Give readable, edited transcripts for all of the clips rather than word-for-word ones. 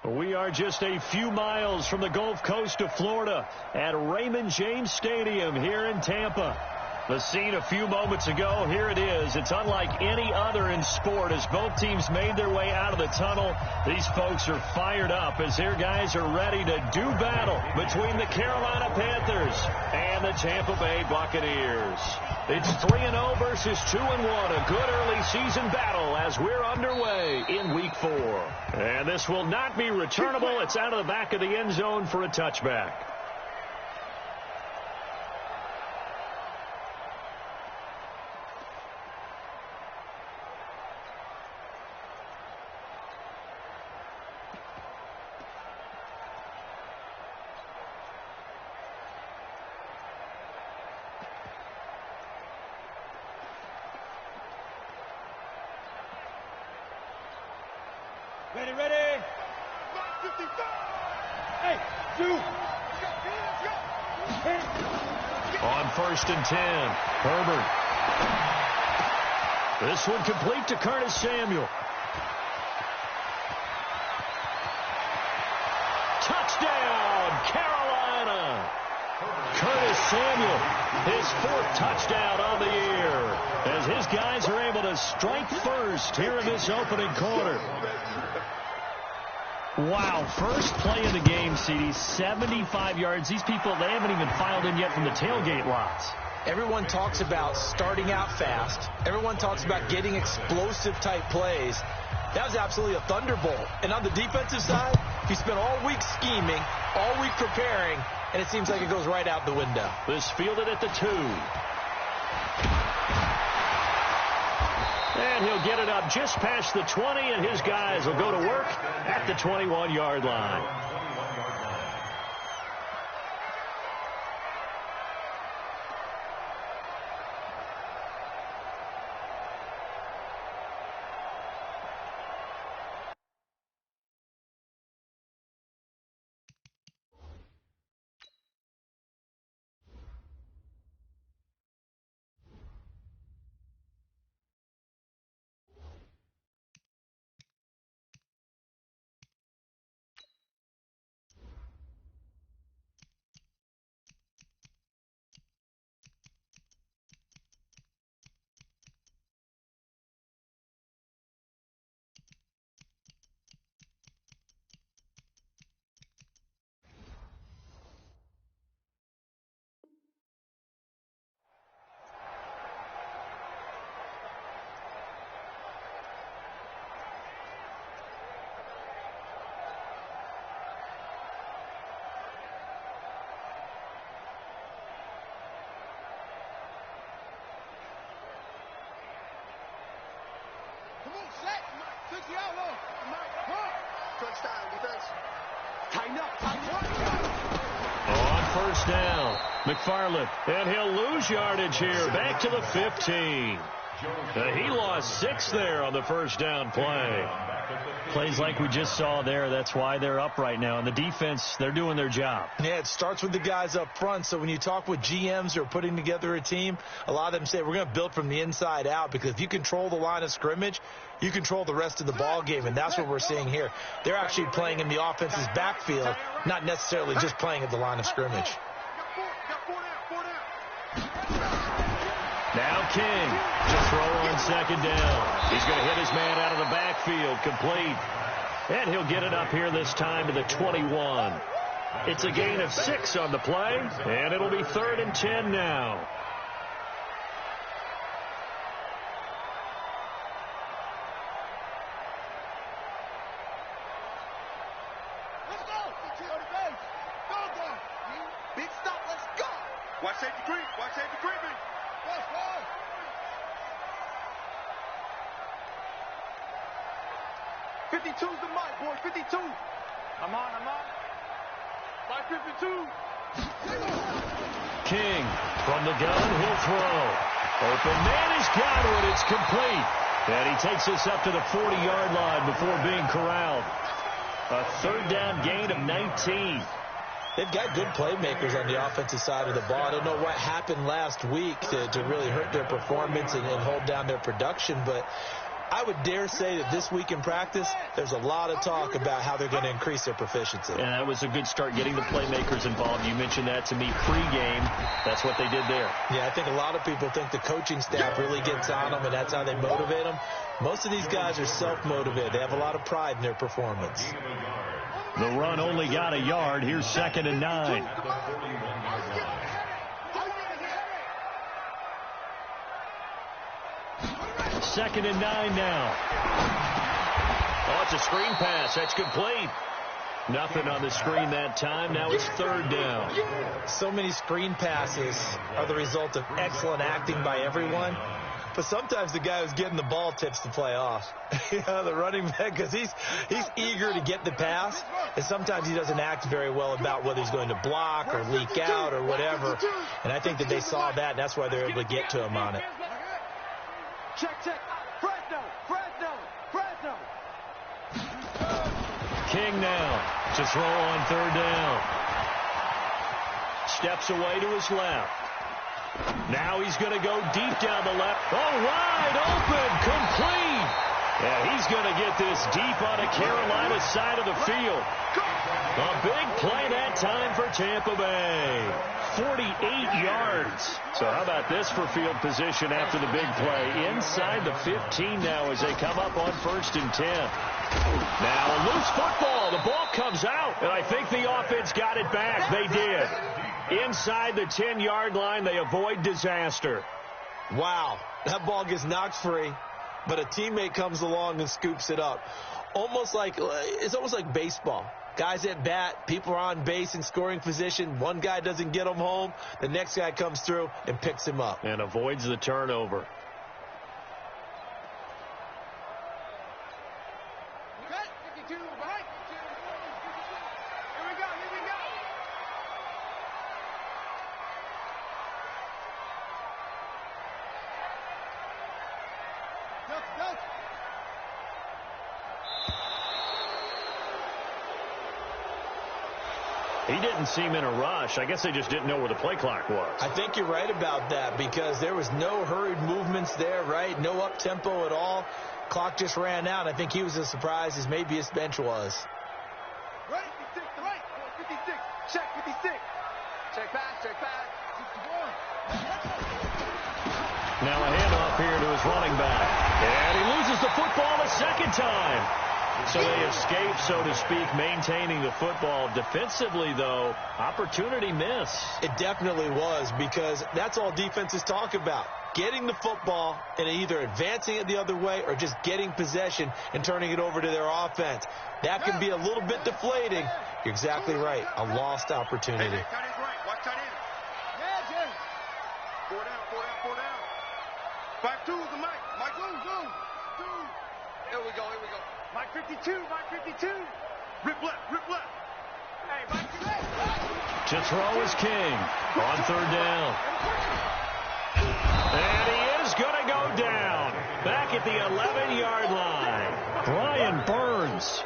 We are just a few miles from the Gulf Coast of Florida at Raymond James Stadium here in Tampa. The scene a few moments ago, here it is. It's unlike any other in sport as both teams made their way out of the tunnel. These folks are fired up as their guys are ready to do battle between the Carolina Panthers and the Tampa Bay Buccaneers. It's 3-0 versus 2-1, a good early season battle as we're underway in Week 4. And this will not be returnable. It's out of the back of the end zone for a touchback. Ready, ready. Hey, shoot. On 1st and 10, Herbert. This one complete to Curtis Samuel. Touchdown, Carolina. Curtis Samuel, his 4th touchdown on the year, as his guys are able to strike first here in this opening quarter. Wow, first play of the game, CD, 75 yards. These people, they haven't even filed in yet from the tailgate lots. Everyone talks about starting out fast. Everyone talks about getting explosive-type plays. That was absolutely a thunderbolt. And on the defensive side, he spent all week scheming, all week preparing, and it seems like it goes right out the window. This fielded at the 2. And he'll get it up just past the 20, and his guys will go to work at the 21-yard line. Come on, set. Took you out low. Touchdown, defense. Tighten up. On 1st down, McFarland, and he'll lose yardage here, back to the 15. He lost 6 there on the 1st down play. Plays like we just saw there, that's why they're up right now. And the defense, they're doing their job. Yeah, it starts with the guys up front. So when you talk with GMs who are putting together a team, a lot of them say we're going to build from the inside out, because if you control the line of scrimmage, you control the rest of the ball game, and that's what we're seeing here. They're actually playing in the offense's backfield, not necessarily just playing at the line of scrimmage. Now King to throw on 2nd down. He's going to hit his man out of the backfield, complete. And he'll get it up here this time to the 21. It's a gain of 6 on the play, and it'll be 3rd and 10 now. Let's go. Big stop. Let's go. Watch safety creep. Watch safety creeping. Let's go. 52's the mic, boy. 52. I'm on. By 52. King from the gun, he'll throw. Open man, he's got it. It's complete. And he takes us up to the 40-yard line before being corralled. A 3rd down gain of 19. They've got good playmakers on the offensive side of the ball. I don't know what happened last week to really hurt their performance and hold down their production, but I would dare say that this week in practice, there's a lot of talk about how they're going to increase their proficiency. And that was a good start, getting the playmakers involved. You mentioned that to me pregame. That's what they did there. Yeah, I think a lot of people think the coaching staff really gets on them, and that's how they motivate them. Most of these guys are self-motivated. They have a lot of pride in their performance. The run only got a yard. Here's 2nd and 9. Second and 9 now. Oh, it's a screen pass. That's complete. Nothing on the screen that time. Now it's 3rd down. So many screen passes are the result of excellent acting by everyone. But sometimes the guy who's getting the ball tips the play off. The running back, because he's eager to get the pass, and sometimes he doesn't act very well about whether he's going to block or leak out or whatever. And I think that they saw that, and that's why they're able to get to him on it. Check. Fresno. King now to throw on 3rd down. Steps away to his left. Now he's going to go deep down the left. Oh, wide open, complete. Yeah, he's going to get this deep on the Carolina side of the field. A big play that time for Tampa Bay. 48 yards. So how about this for field position after the big play? Inside the 15 now as they come up on 1st and 10. Now a loose football. The ball comes out, and I think the offense got it back. They did. Inside the 10-yard line, they avoid disaster. Wow, that ball gets knocked free, but a teammate comes along and scoops it up. It's almost like baseball. Guys at bat, people are on base in scoring position. One guy doesn't get him home. The next guy comes through and picks him up. And avoids the turnover. He didn't seem in a rush. I guess they just didn't know where the play clock was. I think you're right about that because there was no hurried movements there, right? No up-tempo at all. Clock just ran out. I think he was as surprised as maybe his bench was. Right, 56 to right. 56. Check 56. Check back. 61. Now a handoff here to his running back. And he loses the football a second time. So they escape, so to speak, maintaining the football. Defensively, though, opportunity miss. It definitely was because that's all defenses talk about. Getting the football and either advancing it the other way or just getting possession and turning it over to their offense. That can be a little bit deflating. You're exactly right. A lost opportunity. Hey, tight end's right. Watch tight end. Yeah, Jim. 4 down. 5-2 is the mic. Mike, go. Here we go. Mike 52. Rip left. Hey, Mike, To throw is King on 3rd down. And he is going to go down. Back at the 11-yard line. Brian Burns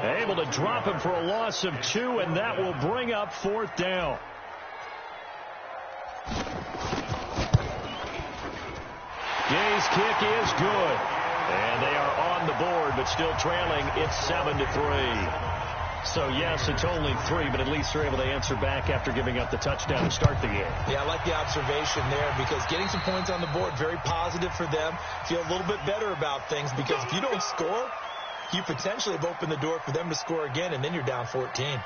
able to drop him for a loss of 2, and that will bring up 4th down. Gay's kick is good. And they are on the board, but still trailing. It's 7-3. So, yes, it's only 3, but at least they're able to answer back after giving up the touchdown to start the game. Yeah, I like the observation there because getting some points on the board, very positive for them. Feel a little bit better about things because if you don't score, you potentially have opened the door for them to score again, and then you're down 14.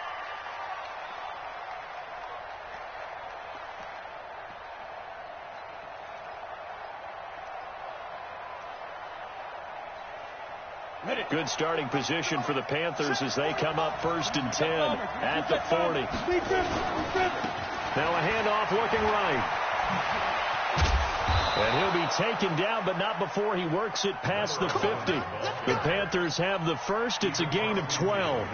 Good starting position for the Panthers as they come up 1st and 10 at the 40. Now a handoff looking right. And he'll be taken down, but not before he works it past the 50. The Panthers have the first. It's a gain of 12.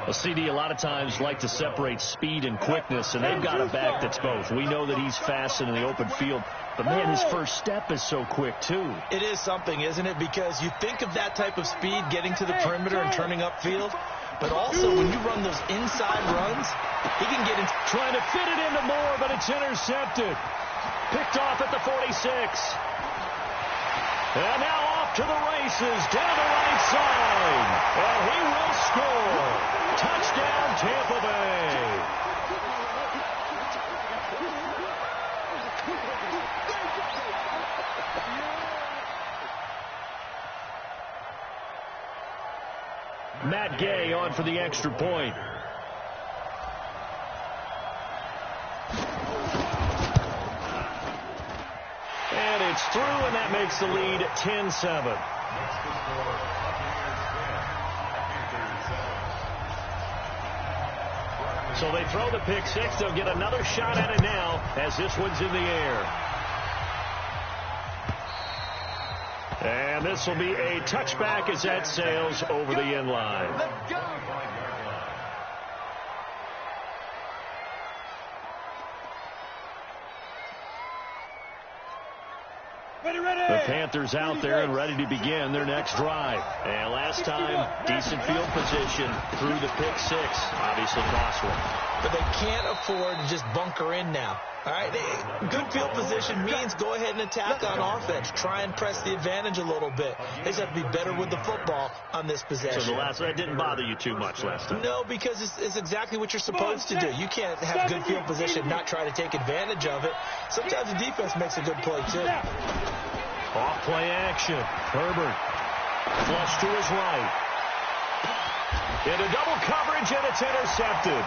A CD a lot of times like to separate speed and quickness, and they've got a back that's both. We know that he's fast in the open field, but, man, his first step is so quick, too. It is something, isn't it? Because you think of that type of speed getting to the perimeter and turning upfield, but also when you run those inside runs, he can get in. Trying to fit it into Moore, but it's intercepted. Picked off at the 46. And now off off to the races down the right side. And he will score. Touchdown, Tampa Bay. Matt Gay on for the extra point. And it's through, and that makes the lead 10-7. So they throw the pick six. They'll get another shot at it now as this one's in the air. And this will be a touchback as that sails over the end line. Let's go. The Panthers out there and ready to begin their next drive. And last time, decent field position through the pick six. Obviously cost one. But they can't afford to just bunker in now. All right, good field position means go ahead and attack on offense. Try and press the advantage a little bit. They just have to be better with the football on this possession. So that didn't bother you too much last time? No, because it's exactly what you're supposed to do. You can't have good field position and not try to take advantage of it. Sometimes the defense makes a good play, too. Off play action. Herbert. Flush to his right. Into double coverage, and it's intercepted.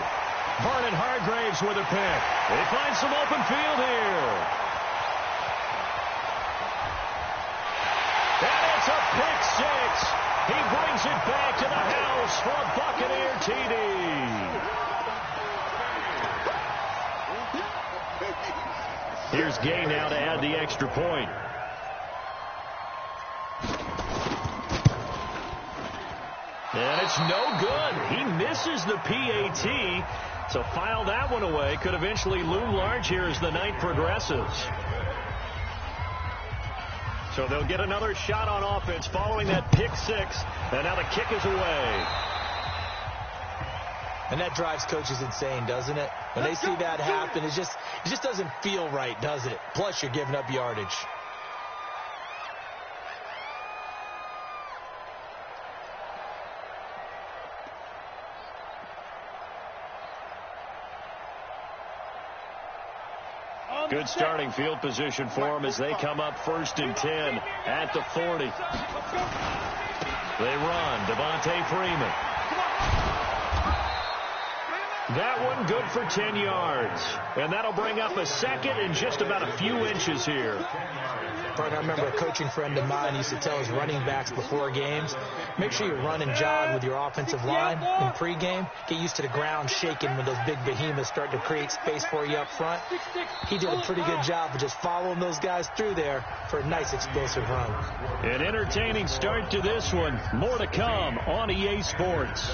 Vernon Hargraves with a pick. They find some open field here. And it's a pick six. He brings it back to the house for a Buccaneer TD. Here's Gay now to add the extra point. And it's no good. He misses the PAT. So file that one away. Could eventually loom large here as the night progresses. So they'll get another shot on offense following that pick six. And now the kick is away. And that drives coaches insane, doesn't it? When they see that happen, it just doesn't feel right, does it? Plus, you're giving up yardage. Good starting field position for them as they come up 1st and 10 at the 40. They run. Devontae Freeman. That one good for 10 yards. And that'll bring up a second and just about a few inches here. I remember a coaching friend of mine used to tell his running backs before games, make sure you run and jog with your offensive line in pregame. Get used to the ground shaking when those big behemoths start to create space for you up front. He did a pretty good job of just following those guys through there for a nice explosive run. An entertaining start to this one. More to come on EA Sports.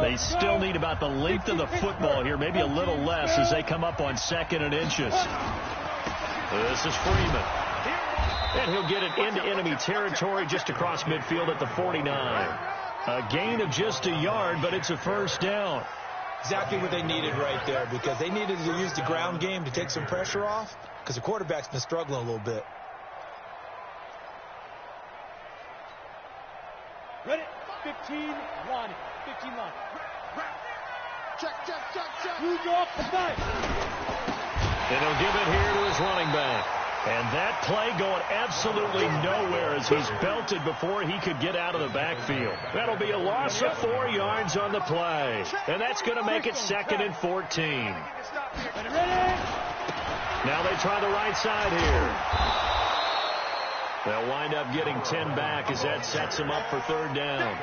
They still need about the length of the football here, maybe a little less as they come up on 2nd and inches. This is Freeman. And he'll get it into enemy territory just across midfield at the 49. A gain of just a yard, but it's a first down. Exactly what they needed right there, because they needed to use the ground game to take some pressure off, because the quarterback's been struggling a little bit. Ready? 15, line. 15 line. Check. Move off the side. And he'll give it here to his running back. And that play going absolutely nowhere as he's belted before he could get out of the backfield. That'll be a loss of 4 yards on the play. And that's going to make it 2nd and 14. Ready? Now they try the right side here. They'll wind up getting 10 back as that sets them up for 3rd down.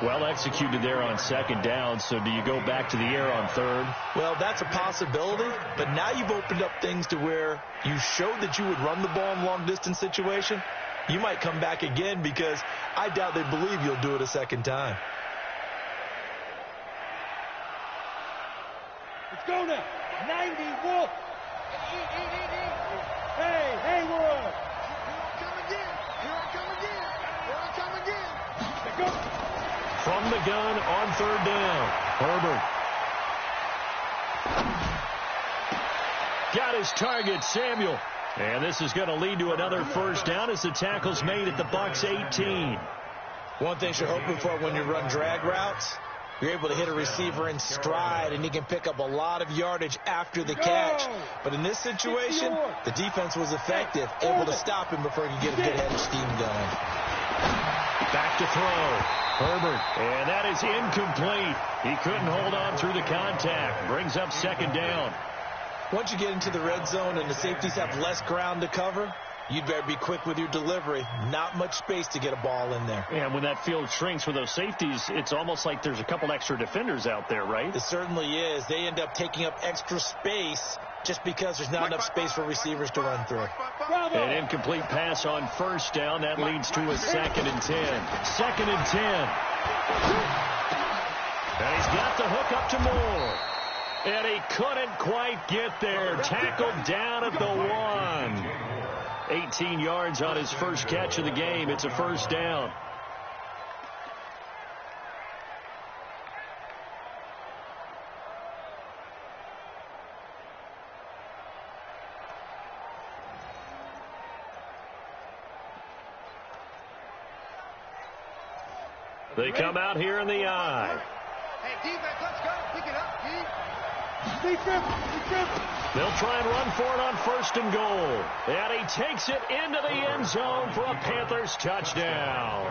Well executed there on 2nd down, so do you go back to the air on 3rd? Well, that's a possibility, but now you've opened up things to where you showed that you would run the ball in long-distance situation. You might come back again because I doubt they believe you'll do it a 2nd time. Let's go now. 90, Wolf. Hey, Haywood. From the gun on 3rd down, Herbert. Got his target, Samuel. And this is going to lead to another first down as the tackle's made at the Bucs 18. One thing you're hoping for when you run drag routes, you're able to hit a receiver in stride, and he can pick up a lot of yardage after the catch. But in this situation, the defense was effective, able to stop him before he could get a good head of steam going. Back to throw. Herbert, and that is incomplete. He couldn't hold on through the contact. Brings up second down. Once you get into the red zone and the safeties have less ground to cover, you'd better be quick with your delivery. Not much space to get a ball in there. And when that field shrinks with those safeties, it's almost like there's a couple extra defenders out there, right? It certainly is. They end up taking up extra space just because there's not enough space for receivers to run through. An incomplete pass on first down. That leads to a 2nd and 10. 2nd and 10. And he's got the hook up to Moore. And he couldn't quite get there. Tackled down at the 1. 18 yards on his first catch of the game. It's a first down. They come out here in the eye. Hey, defense, let's go. Pick it up, D. They'll try and run for it on 1st and goal. And he takes it into the end zone for a Panthers touchdown.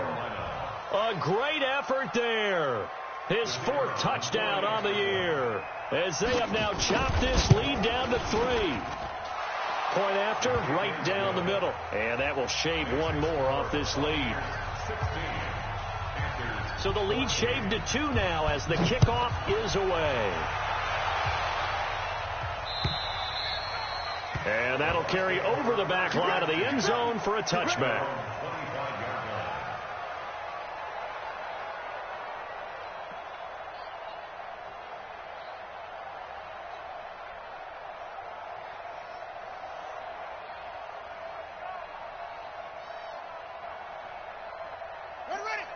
A great effort there. His 4th touchdown on the year, as they have now chopped this lead down to 3. Point after, right down the middle. And that will shave one more off this lead. So the lead shaved to 2 now as the kickoff is away. And that'll carry over the back line of the end zone for a touchback.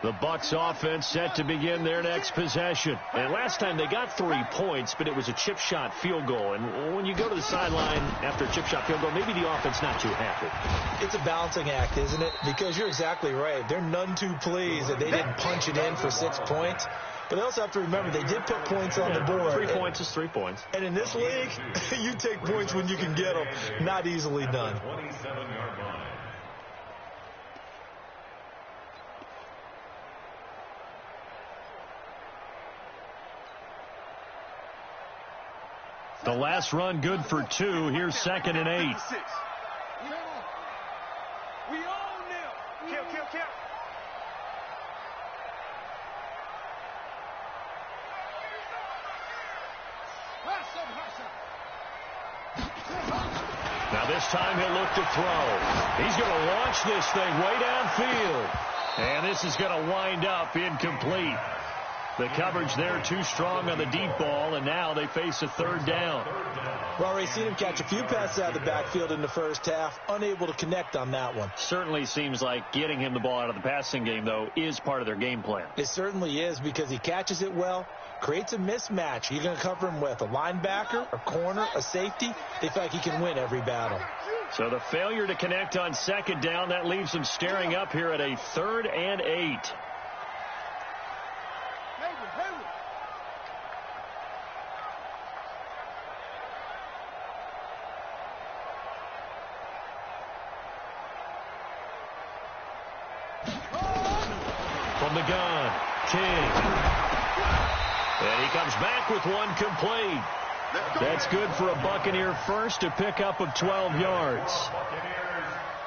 The Bucs offense set to begin their next possession. And last time they got 3 points, but it was a chip shot field goal. And when you go to the sideline after a chip shot field goal, maybe the offense not too happy. It's a balancing act, isn't it? Because you're exactly right. They're none too pleased that they didn't punch it in for 6 points. But they also have to remember they did put points on the board. 3 points is 3 points. And in this league, you take points when you can get them. Not easily done. 27-yard line. The last run good for 2. Here's 2nd and 8. We own them. Kill. Now this time he'll look to throw. He's going to launch this thing way downfield. And this is going to wind up incomplete. The coverage there too strong on the deep ball, and now they face a 3rd down. Well, Ray, seen him catch a few passes out of the backfield in the first half, unable to connect on that one. Certainly seems like getting him the ball out of the passing game, though, is part of their game plan. It certainly is, because he catches it well, creates a mismatch. You're going to cover him with a linebacker, a corner, a safety. They feel like he can win every battle. So the failure to connect on 2nd down, that leaves him staring up here at a 3rd and 8. From the gun, King. And he comes back with one complete. That's good for a Buccaneer first, a pickup of 12 yards.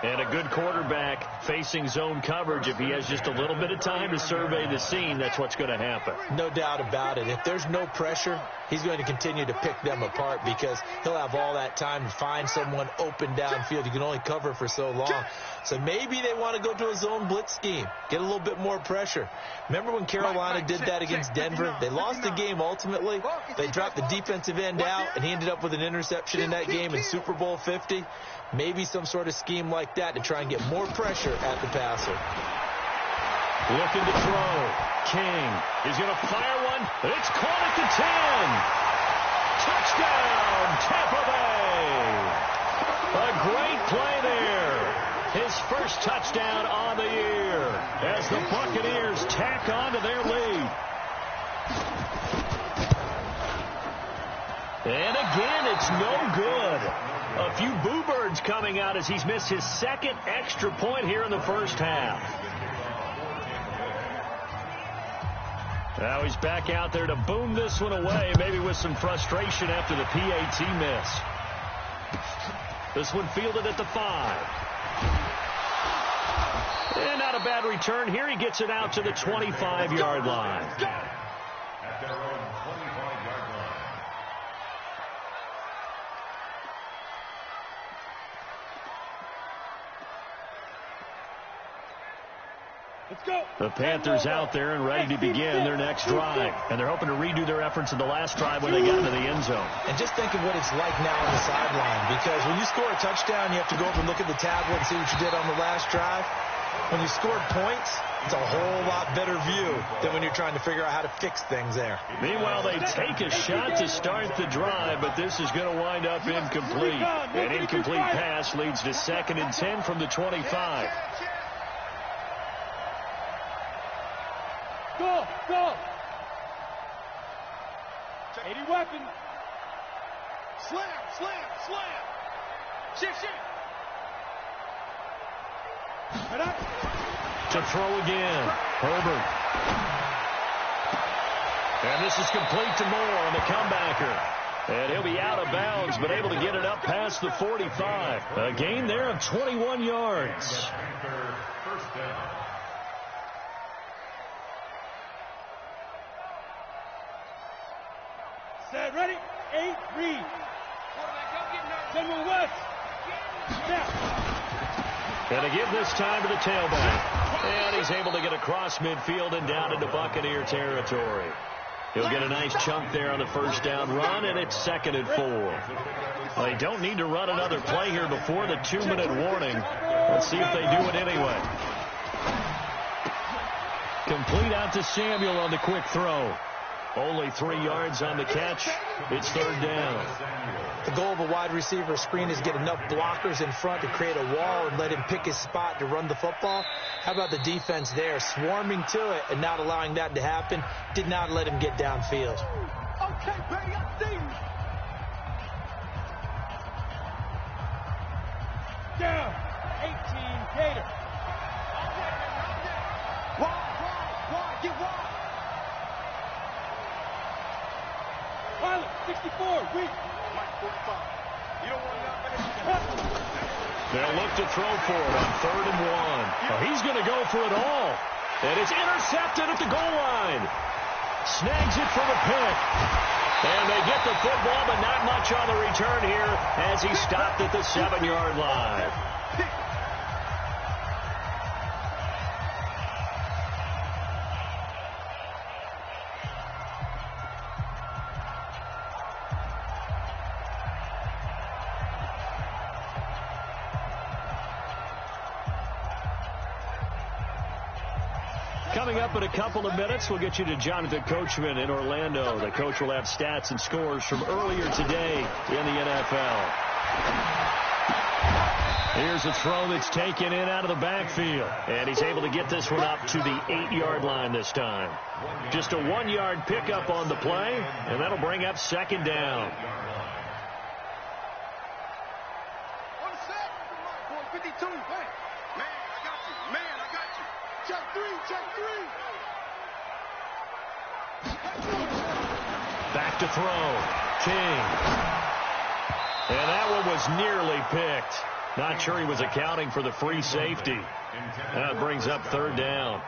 And a good quarterback facing zone coverage. If he has just a little bit of time to survey the scene, that's what's going to happen. No doubt about it. If there's no pressure, he's going to continue to pick them apart because he'll have all that time to find someone open downfield. You can only cover for so long. So maybe they want to go to a zone blitz scheme, get a little bit more pressure. Remember when Carolina did that against Denver? They lost the game ultimately. They dropped the defensive end out, and he ended up with an interception in that game in Super Bowl 50. Maybe some sort of scheme like that to try and get more pressure at the passer. Looking to throw. King is going to fire one, but it's caught at the 10. Touchdown, Tampa Bay! A great play there. His first touchdown on the year as the Buccaneers tack on to their lead. And again, it's no good. A few boo birds coming out as he's missed his second extra point here in the first half. Now he's back out there to boom this one away, maybe with some frustration after the PAT miss. This one fielded at the 5. And not a bad return here. He gets it out to the 25-yard line. At their own 25-yard line. Let's go. The Panthers out there and ready to begin their next drive. And they're hoping to redo their efforts in the last drive when they got into the end zone. And just think of what it's like now on the sideline, because when you score a touchdown, you have to go up and look at the tablet and see what you did on the last drive. When you scored points, it's a whole lot better view than when you're trying to figure out how to fix things there. Meanwhile, they take a shot to start the drive, but this is going to wind up incomplete. An incomplete pass leads to 2nd and 10 from the 25. Go, go. 80 weapon. Slam, slam, slam. Shit, shit. To throw again. Herbert. And this is complete to Moore on the comebacker. And he'll be out of bounds, but able to get it up past the 45. A gain there of 21 yards. First down. Set, ready? 8, read. Send one west. Snap. And to give this time to the tailback. And he's able to get across midfield and down into Buccaneer territory. He'll get a nice chunk there on the first down run, and it's 2nd and 4. They don't need to run another play here before the 2-minute warning. Let's see if they do it anyway. Complete out to Samuel on the quick throw. Only 3 yards on the catch. It's 3rd down. The goal of a wide receiver screen is get enough blockers in front to create a wall and let him pick his spot to run the football. How about the defense there, swarming to it and not allowing that to happen? Did not let him get downfield. Okay, baby, I see you. Down. 18, Gator. Wide, get wide. Pilot, 64, read. Mike, 45. You don't want to They'll look to throw for it on 3rd and 1. Oh, he's going to go for it all. And it's intercepted at the goal line. Snags it for the pick. And they get the football, but not much on the return here as he stopped at the 7-yard line. Coming up in a couple of minutes, we'll get you to Jonathan Coachman in Orlando. The coach will have stats and scores from earlier today in the NFL. Here's a throw that's taken in out of the backfield. And he's able to get this one up to the 8-yard line this time. Just a 1-yard pickup on the play, and that'll bring up 2nd down. On the set. 52. Man, I got you. Man, I got you. Check 3, check 3. Back to throw. King. And that one was nearly picked. Not sure he was accounting for the free safety. That brings up 3rd down.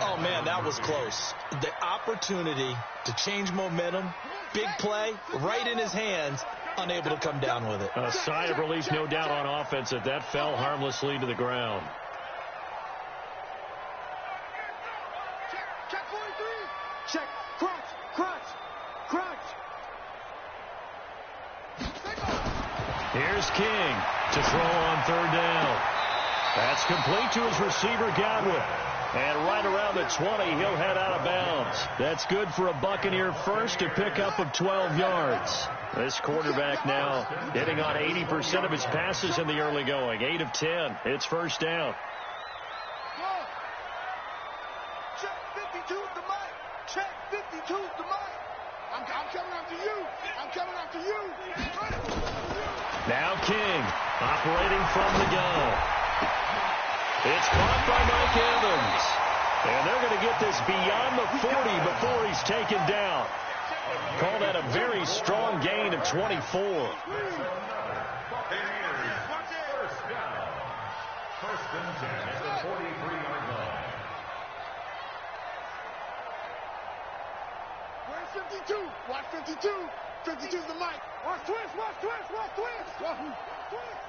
Oh, man, that was close. The opportunity to change momentum, big play, right in his hands, unable to come down with it. A sigh of relief, no doubt, on offense that that fell harmlessly to the ground. Check 43. Check. Crunch, crunch, crunch. Here's King to throw on 3rd down. That's complete to his receiver, Godwin. And right around the 20, he'll head out of bounds. That's good for a Buccaneer first, a pickup of 12 yards. This quarterback now hitting on 80% of his passes in the early going. 8 of 10. It's first down. Check 52 with the mic. Check 52 with the mic. I'm coming after you. I'm coming after you. Now King operating from the gun. It's caught by Mike Evans. And they're going to get this beyond the 40 before he's taken down. Call that a very strong gain of 24. First down. First and 10 at the 43-yard line. Where's 52? Watch 52. 52's the mic. Watch twist, watch twist, watch twist. Watch twist.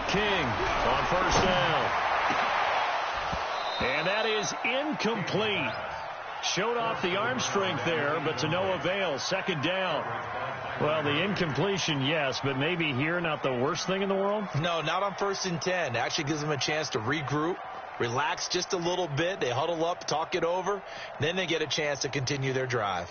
King on first down. And that is incomplete. Showed off the arm strength there, but to no avail. Second down. Well, the incompletion, yes, but maybe here not the worst thing in the world? No, not on first and 10. Actually gives them a chance to regroup, relax just a little bit. They huddle up, talk it over. Then they get a chance to continue their drive.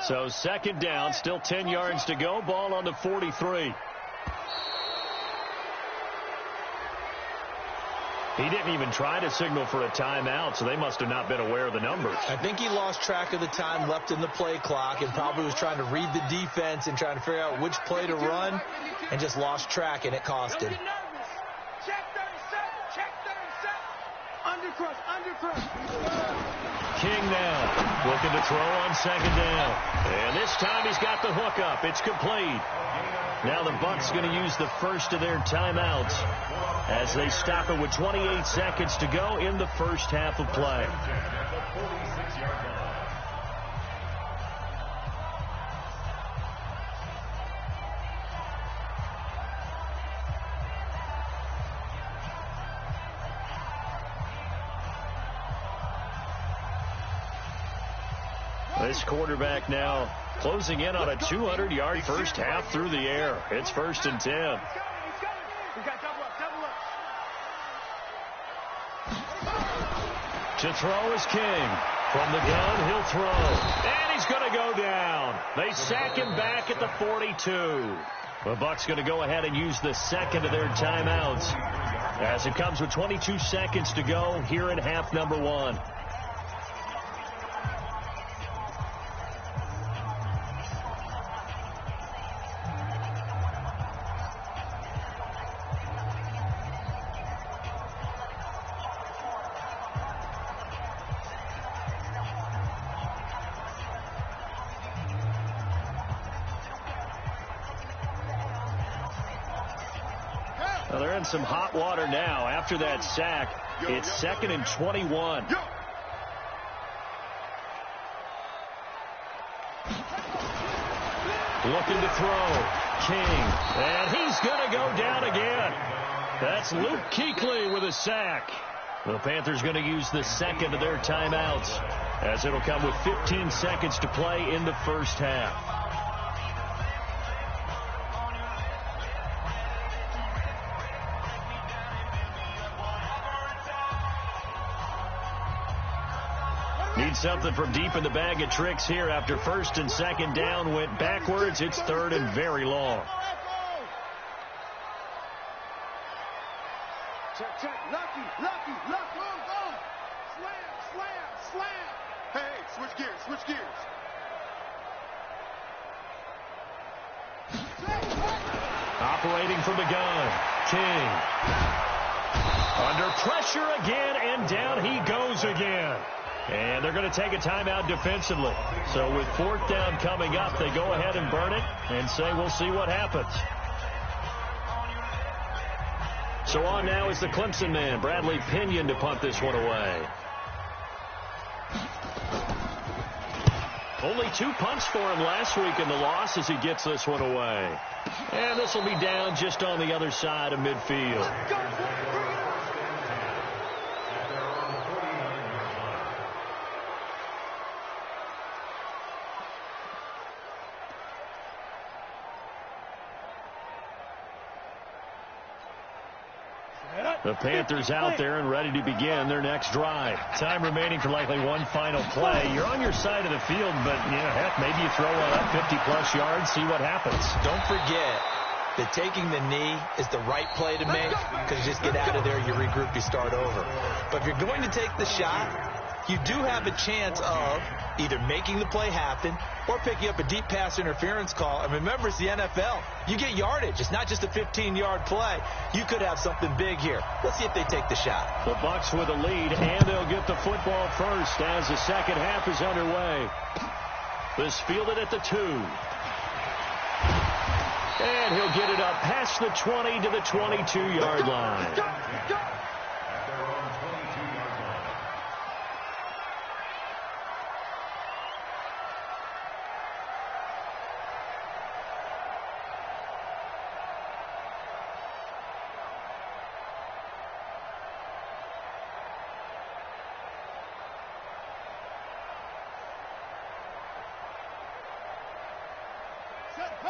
So second down, still 10 yards to go. Ball on the 43. He didn't even try to signal for a timeout, so they must have not been aware of the numbers. I think he lost track of the time left in the play clock and probably was trying to read the defense and trying to figure out which play to run and just lost track, and it cost him. Check 37. Check 37. Undercrush. King now looking to throw on second down. And this time he's got the hook up. It's complete. Now the Bucs going to use the first of their timeouts as they stop it with 28 seconds to go in the first half of play. This quarterback now closing in on a 200-yard first half through the air. It's first and 10. We got double up. To throw is King. From the gun, he'll throw. And he's going to go down. They sack him back at the 42. The Bucs going to go ahead and use the second of their timeouts as it comes with 22 seconds to go here in half number one. Well, they're in some hot water now. After that sack, it's second and 21. Looking to throw. King. And he's going to go down again. That's Luke Kuechly with a sack. The Panthers going to use the second of their timeouts as it'll come with 15 seconds to play in the first half. Need something from deep in the bag of tricks here after first and second down went backwards. It's third and very long. Check. Lucky. Go. Slam. Hey, switch gears. Operating from the gun. King. Under pressure again, and down he goes again. And they're going to take a timeout defensively. So with fourth down coming up, they go ahead and burn it and say we'll see what happens. So on now is the Clemson man, Bradley Pinion, to punt this one away. Only 2 punts for him last week in the loss as he gets this one away. And this will be down just on the other side of midfield. The Panthers out there and ready to begin their next drive. Time remaining for likely one final play. You're on your side of the field, but, heck, maybe you throw one up 50-plus yards, see what happens. Don't forget that taking the knee is the right play to make, because you just get out of there, you regroup, you start over. But if you're going to take the shot, you do have a chance of either making the play happen or picking up a deep pass interference call. And remember, it's the NFL. You get yardage. It's not just a 15-yard play. You could have something big here. Let's see if they take the shot. The Bucs with a lead, and they'll get the football first as the second half is underway. This fielded at the 2. And he'll get it up past the 20 to the 22-yard line.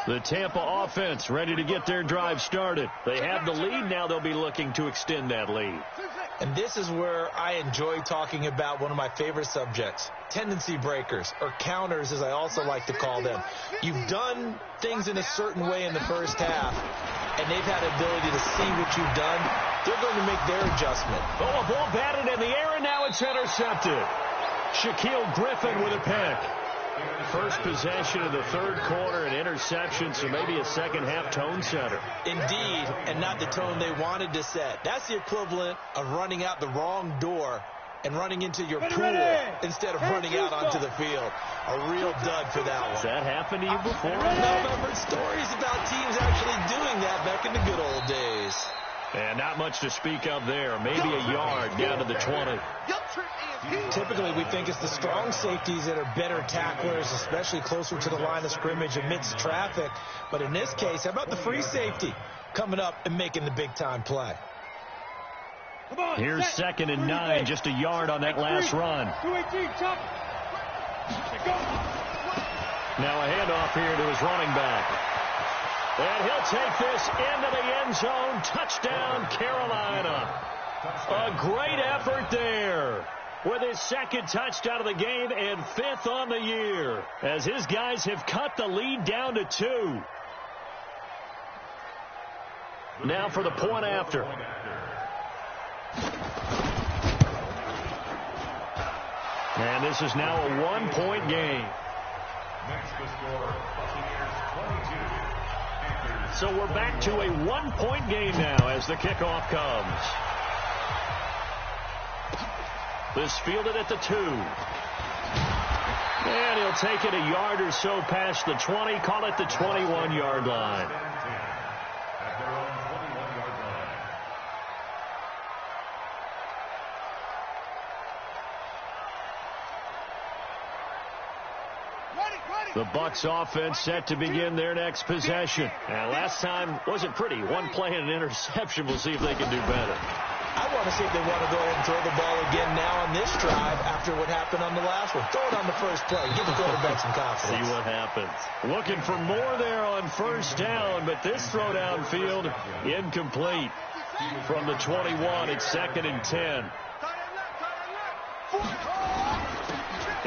The Tampa offense ready to get their drive started. They have the lead. Now they'll be looking to extend that lead. And this is where I enjoy talking about one of my favorite subjects, tendency breakers, or counters, as I also like to call them. You've done things in a certain way in the first half, and they've had the ability to see what you've done. They're going to make their adjustment. Oh, a ball batted in the air, and now it's intercepted. Shaquille Griffin with a pick. First possession of the third quarter, an interception, so maybe a second-half tone setter. Indeed, and not the tone they wanted to set. That's the equivalent of running out the wrong door and running into your pool instead of running out onto the field. A real dud for that one. Has that happened to you before? No, I've heard stories about teams actually doing that back in the good old days. And not much to speak of there. Maybe a yard down to the 20. Typically, we think it's the strong safeties that are better tacklers, especially closer to the line of scrimmage amidst traffic. But in this case, how about the free safety coming up and making the big-time play? Here's 2nd and 9, just a yard on that last run. Now a handoff here to his running back. And he'll take this into the end zone. Touchdown, Carolina. A great effort there with his 2nd touchdown of the game and 5th on the year, as his guys have cut the lead down to 2. Now for the point after. And this is now a 1-point game. Next to score, Buccaneers 22. So we're back to a 1-point game now as the kickoff comes. This fielded at the 2. And he'll take it a yard or so past the 20, call it the 21-yard line. At their own 21-yard line. The Bucs offense set to begin their next possession. And last time wasn't pretty. One play and an interception. We'll see if they can do better. I want to see if they want to go ahead and throw the ball again now on this drive after what happened on the last one. Throw it on the first play. Give the quarterback some confidence. See what happens. Looking for more there on first down, but this throw downfield incomplete. From the 21, it's 2nd and 10.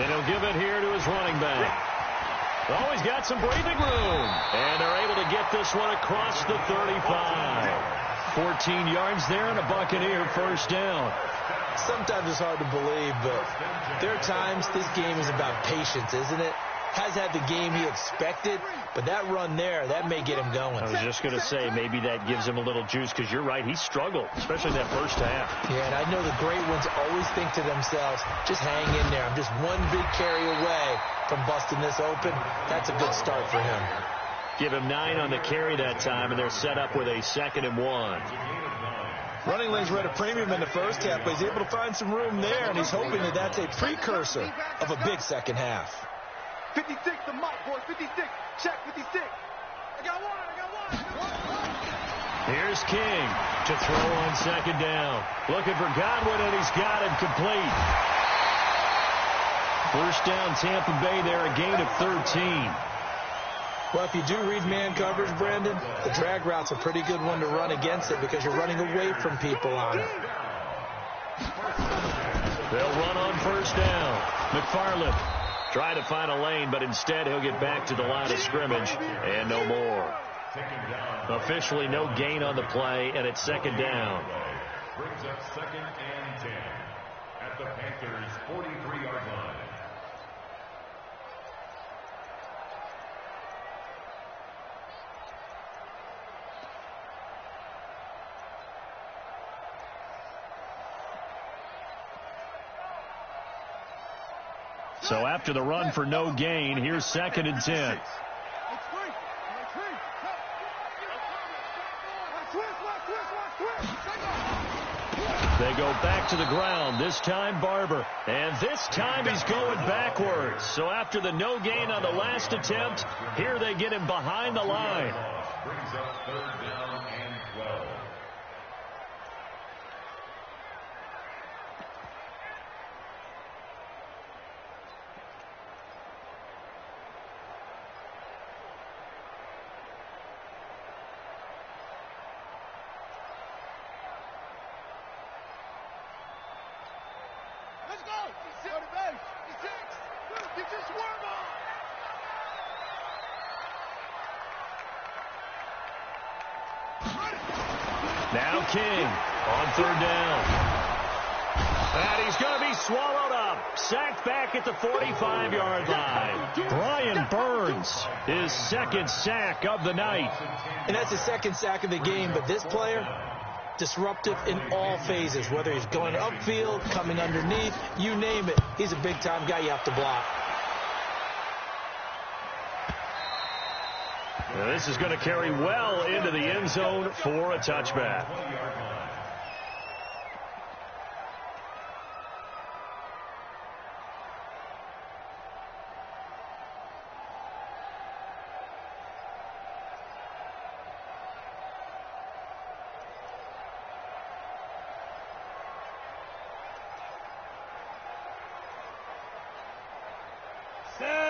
And he'll give it here to his running back. Oh, he's got some breathing room. And they're able to get this one across the 35. 14 yards there and a Buccaneer first down. Sometimes it's hard to believe, but there are times this game is about patience, isn't it? Has had the game he expected, but that run there, that may get him going. I was just going to say, maybe that gives him a little juice, because you're right, he struggled, especially in that first half. Yeah, and I know the great ones always think to themselves, just hang in there. I'm just one big carry away from busting this open. That's a good start for him. Give him 9 on the carry that time, and they're set up with a 2nd and 1. Running lanes were at a premium in the first half, but he's able to find some room there, and he's hoping that that's a precursor of a big second half. 56, the mic, boy, 56. Check, 56. I got one. Here's King to throw on second down. Looking for Godwin, and he's got him complete. First down, Tampa Bay there, a gain of 13. Well, if you do read man coverage, Brandon, the drag route's a pretty good one to run against it because you're running away from people on it. They'll run on first down. McFarland trying to find a lane, but instead he'll get back to the line of scrimmage and no more. Officially no gain on the play, and it's second down. Brings up 2nd and 10 at the Panthers' 43-yard line. So after the run for no gain, here's 2nd and 10. They go back to the ground, this time Barber. And this time he's going backwards. So after the no gain on the last attempt, here they get him behind the line. Brings up 3rd down and 12. Now King on 3rd down. And he's going to be swallowed up. Sacked back at the 45-yard line. Brian Burns, his 2nd sack of the night. And that's the 2nd sack of the game, but this player, disruptive in all phases, whether he's going upfield, coming underneath, you name it. He's a big-time guy you have to block. Now this is going to carry well into the end zone for a touchback.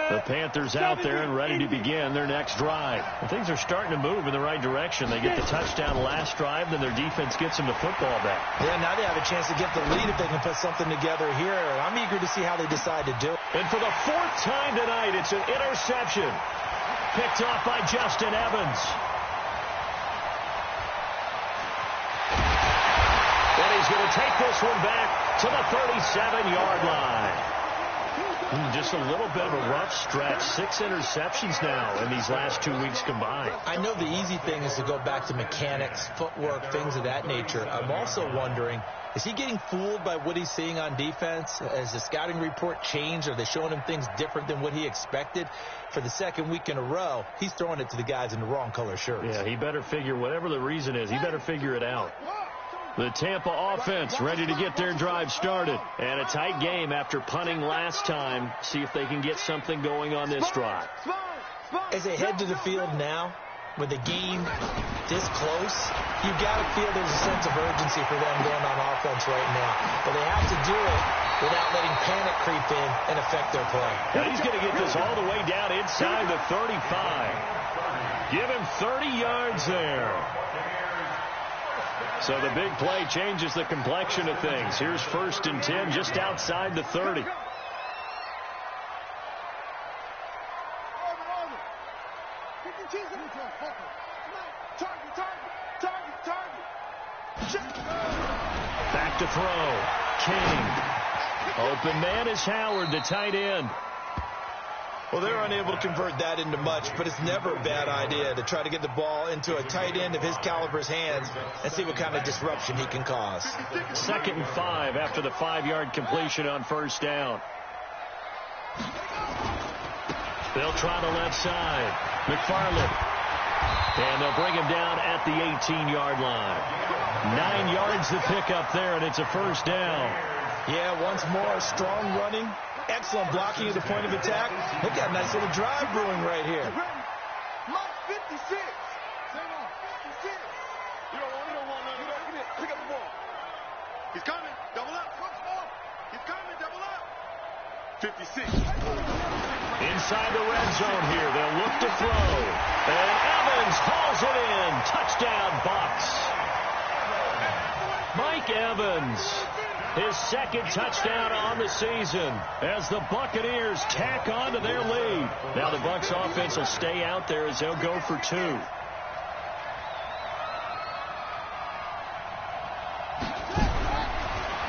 The Panthers out there and ready to begin their next drive. And things are starting to move in the right direction. They get the touchdown last drive, then their defense gets them the football back. Yeah, now they have a chance to get the lead if they can put something together here. And I'm eager to see how they decide to do it. And for the 4th time tonight, it's an interception. Picked off by Justin Evans. And he's going to take this one back to the 37-yard line. Just a little bit of a rough stretch. 6 interceptions now in these last 2 weeks combined. I know the easy thing is to go back to mechanics, footwork, things of that nature. I'm also wondering, is he getting fooled by what he's seeing on defense? Has the scouting report changed? Are they showing him things different than what he expected? For the 2nd week in a row, he's throwing it to the guys in the wrong color shirts. Yeah, he better figure, whatever the reason is, he better figure it out. The Tampa offense ready to get their drive started. And a tight game after punting last time. See if they can get something going on this drive. As they head to the field now, with the game this close, you got to feel there's a sense of urgency for them going on offense right now. But they have to do it without letting panic creep in and affect their play. Now he's going to get this all the way down inside the 35. Give him 30 yards there. So the big play changes the complexion of things. Here's 1st and 10 just outside the 30. Back to throw. King. Open man is Howard, the tight end. Well, they're unable to convert that into much, but it's never a bad idea to try to get the ball into a tight end of his caliber's hands and see what kind of disruption he can cause. 2nd and 5 after the 5-yard completion on 1st down. They'll try the left side. McFarland. And they'll bring him down at the 18-yard line. 9 yards to pick up there, and it's a 1st down. Yeah, once more, strong running Excellent blocking at the point of attack. Look at that nice little drive brewing right here. Mark 56. Say no. 56. You don't want none of that. Come here. Pick up the ball. He's coming. Double up. He's coming. Double up. 56. Inside the red zone here. They'll look to throw. And Evans hauls it in. Touchdown, Bucs. Mike Evans, his second touchdown on the season as the Buccaneers tack on to their lead. Now the Bucs offense will stay out there as they'll go for 2.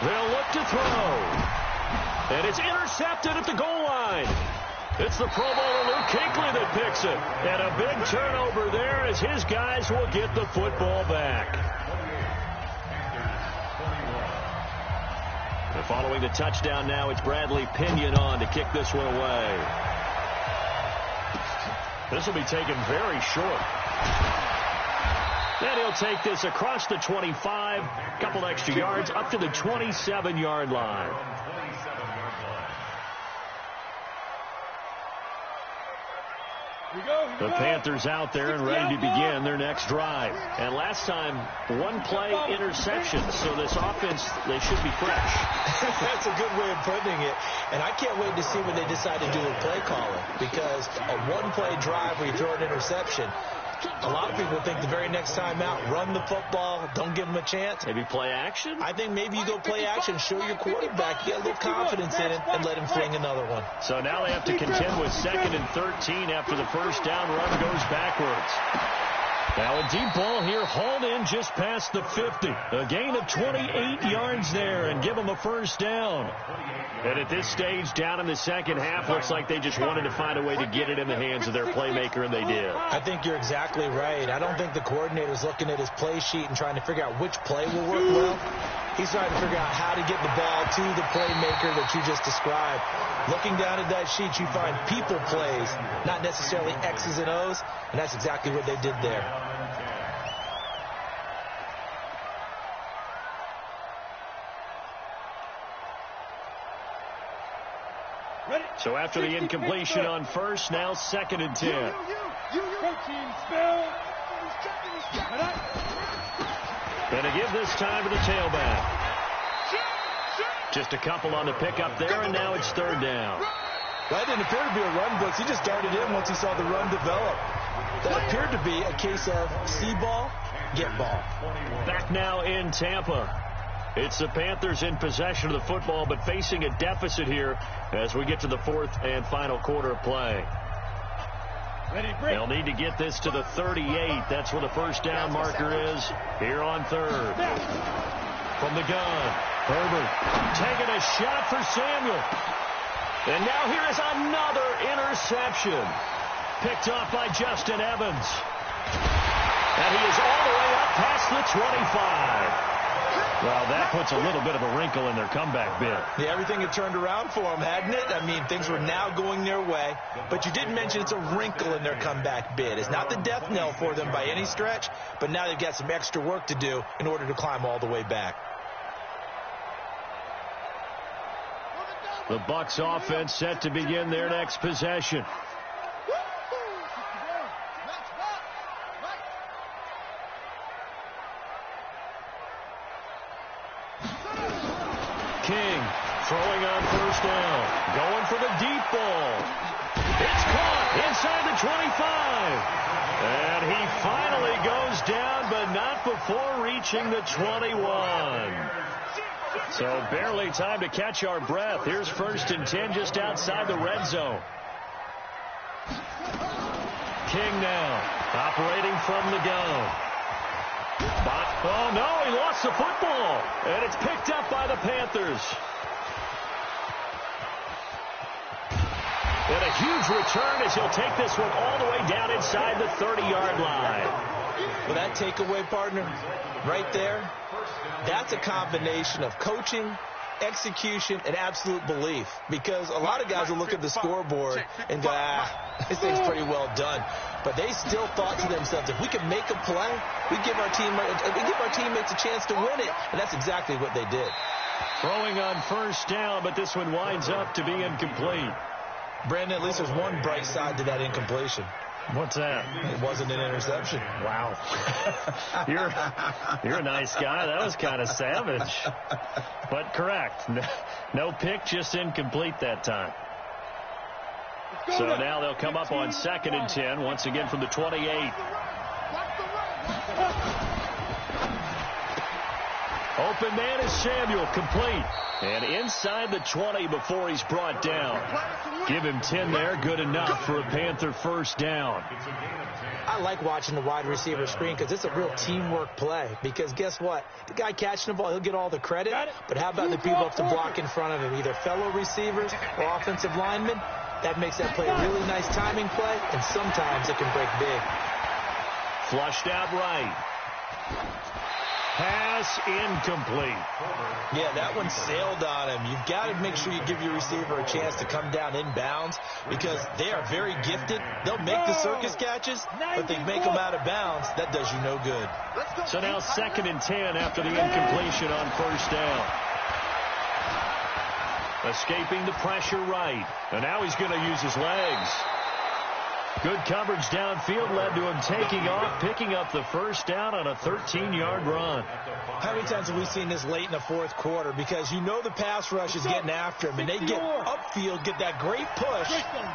They'll look to throw. And it's intercepted at the goal line. It's the Pro Bowler Luke Kuechly that picks it. And a big turnover there as his guys will get the football back. And following the touchdown now, it's Bradley Pinion on to kick this one away. This will be taken very short. Then he'll take this across the 25, a couple extra yards, up to the 27-yard line. The Panthers out there and ready to begin their next drive. And last time, one-play interception. So this offense, they should be fresh. That's a good way of putting it. And I can't wait to see what they decide to do with play calling. Because a one-play drive where you throw an interception, a lot of people think the very next time out, run the football, don't give them a chance. Maybe play action? I think maybe you go play action, show your quarterback, get a little confidence in it, and let him fling another one. So now they have to contend with 2nd and 13 after the first down run goes backwards. Now a deep ball here, hauled in just past the 50. A gain of 28 yards there and give them a first down. And at this stage, down in the second half, looks like they just wanted to find a way to get it in the hands of their playmaker, and they did. I think you're exactly right. I don't think the coordinator's looking at his play sheet and trying to figure out which play will work well. He's trying to figure out how to get the ball to the playmaker that you just described. Looking down at that sheet, you find people plays, not necessarily X's and O's, and that's exactly what they did there. So after the incompletion on first, now 2nd and 10. Gonna give this time to the tailback. Just a couple on the pickup there, and now it's 3rd down. That didn't appear to be a run blitz. He just darted in once he saw the run develop. That appeared to be a case of see ball, get ball. Back now in Tampa. It's the Panthers in possession of the football, but facing a deficit here as we get to the 4th and final quarter of play. They'll need to get this to the 38. That's where the first down marker is here on 3rd. From the gun, Herbert taking a shot for Samuel. And now here is another interception. Picked off by Justin Evans. And he is all the way up past the 25. Well, that puts a little bit of a wrinkle in their comeback bid. Yeah, everything had turned around for them, hadn't it? I mean, things were now going their way. But you didn't mention it's a wrinkle in their comeback bid. It's not the death knell for them by any stretch, but now they've got some extra work to do in order to climb all the way back. The Bucs offense set to begin their next possession. King throwing on first down. Going for the deep ball. It's caught inside the 25. And he finally goes down, but not before reaching the 21. So barely time to catch our breath. Here's 1st and 10 just outside the red zone. King now operating from the gun. Oh, no, he lost the football. And it's picked up by the Panthers. And a huge return as he'll take this one all the way down inside the 30-yard line. Well, that takeaway, partner, right there, that's a combination of coaching, execution, and absolute belief. Because a lot of guys will look at the scoreboard and go, this thing's pretty well done. But they still thought to themselves, if we can make a play, we give our teammates a chance to win it. And that's exactly what they did. Throwing on first down, but this one winds up to be incomplete. Brandon, at least there's one bright side to that incompletion. What's that? It wasn't an interception. Wow. You're a nice guy. That was kind of savage. But correct. No pick, just incomplete that time. So now they'll come up on 2nd and 10, once again from the 28. Open man is Samuel, complete. And inside the 20 before he's brought down. Give him 10 there, good enough for a Panther first down. I like watching the wide receiver screen because it's a real teamwork play. Because guess what? The guy catching the ball, he'll get all the credit. But how about the people up to block in front of him, either fellow receivers or offensive linemen? That makes that play a really nice timing play, and sometimes it can break big. Flushed out right. Pass incomplete. Yeah, that one sailed on him. You've got to make sure you give your receiver a chance to come down inbounds because they are very gifted. They'll make the circus catches, but they make them out of bounds. That does you no good. So now 2nd and 10 after the incompletion on first down. Escaping the pressure right. And now he's going to use his legs. Good coverage downfield led to him taking off, picking up the first down on a 13-yard run. How many times have we seen this late in the fourth quarter? Because you know the pass rush is getting after him, and they get upfield, get that great push,